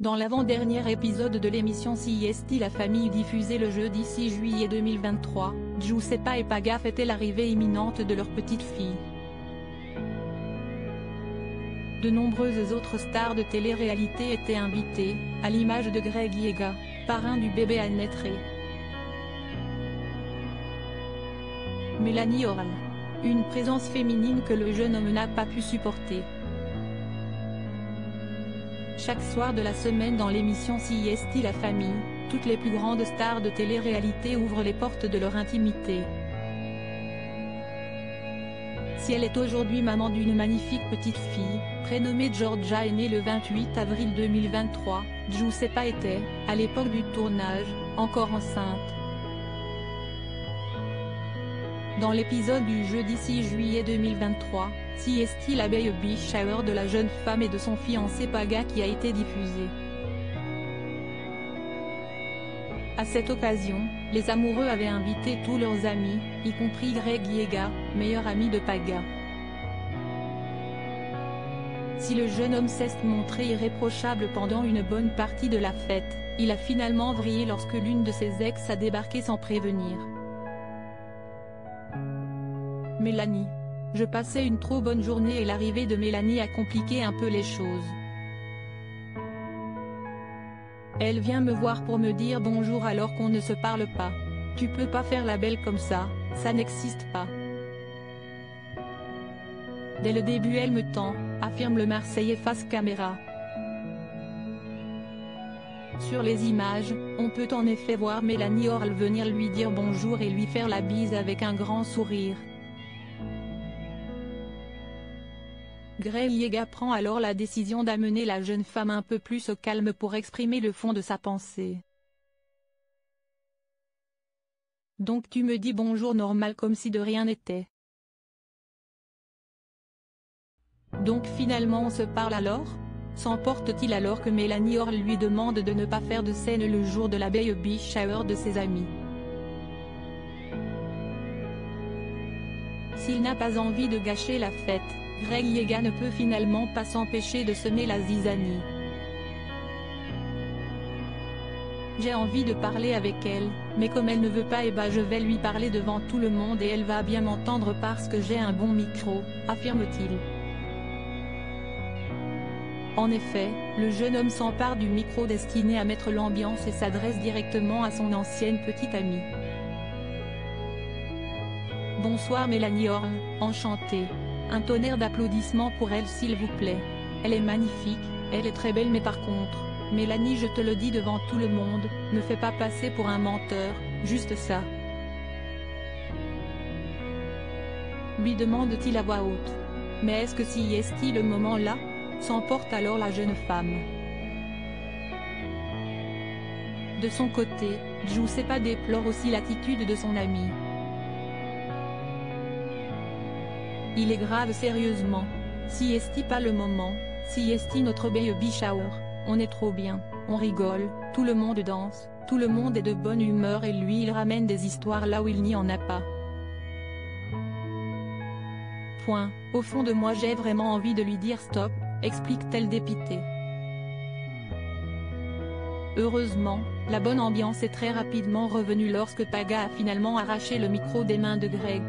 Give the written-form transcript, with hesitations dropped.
Dans l'avant-dernier épisode de l'émission CIST, la famille diffusée le jeudi 6 juillet 2023, Giuseppa et Paga fêtaient l'arrivée imminente de leur petite fille. De nombreuses autres stars de télé-réalité étaient invitées, à l'image de Greg Hiega, parrain du bébé à naître, Mélanie Orle. Une présence féminine que le jeune homme n'a pas pu supporter. Chaque soir de la semaine dans l'émission CIST La Famille, toutes les plus grandes stars de télé-réalité ouvrent les portes de leur intimité. Si elle est aujourd'hui maman d'une magnifique petite fille, prénommée Georgia et née le 28 avril 2023, Giuseppa était, à l'époque du tournage, encore enceinte. Dans l'épisode du jeudi 6 juillet 2023, CIST la baby shower de la jeune femme et de son fiancé Paga qui a été diffusé. À cette occasion, les amoureux avaient invité tous leurs amis, y compris Greg Hiega, meilleur ami de Paga. Si le jeune homme s'est montré irréprochable pendant une bonne partie de la fête, il a finalement vrillé lorsque l'une de ses ex a débarqué sans prévenir. Mélanie. Je passais une trop bonne journée et l'arrivée de Mélanie a compliqué un peu les choses. Elle vient me voir pour me dire bonjour alors qu'on ne se parle pas. Tu peux pas faire la belle comme ça n'existe pas. Dès le début elle me tend, affirme le Marseillais face caméra. Sur les images, on peut en effet voir Mélanie Orle venir lui dire bonjour et lui faire la bise avec un grand sourire. Greg Hiega prend alors la décision d'amener la jeune femme un peu plus au calme pour exprimer le fond de sa pensée. Donc tu me dis bonjour normal comme si de rien n'était. Donc finalement on se parle alors ? S'emporte-t-il alors que Mélanie Orle lui demande de ne pas faire de scène le jour de la baby shower de ses amis. S'il n'a pas envie de gâcher la fête, Greg Hiega ne peut finalement pas s'empêcher de semer la zizanie. J'ai envie de parler avec elle, mais comme elle ne veut pas je vais lui parler devant tout le monde et elle va bien m'entendre parce que j'ai un bon micro, affirme-t-il. En effet, le jeune homme s'empare du micro destiné à mettre l'ambiance et s'adresse directement à son ancienne petite amie. Bonsoir Mélanie Orle, enchantée. Un tonnerre d'applaudissements pour elle s'il vous plaît. Elle est magnifique, elle est très belle mais par contre, Mélanie je te le dis devant tout le monde, ne fais pas passer pour un menteur, juste ça. Lui demande-t-il à voix haute. Mais est-ce que CIST le moment là ? S'emporte alors la jeune femme. De son côté, Giuseppa déplore aussi l'attitude de son ami. Il est grave sérieusement. CIST pas le moment, CIST notre baby shower, on est trop bien, on rigole, tout le monde danse, tout le monde est de bonne humeur et lui il ramène des histoires là où il n'y en a pas. Point, au fond de moi j'ai vraiment envie de lui dire stop, explique-t-elle dépitée. Heureusement, la bonne ambiance est très rapidement revenue lorsque Paga a finalement arraché le micro des mains de Greg.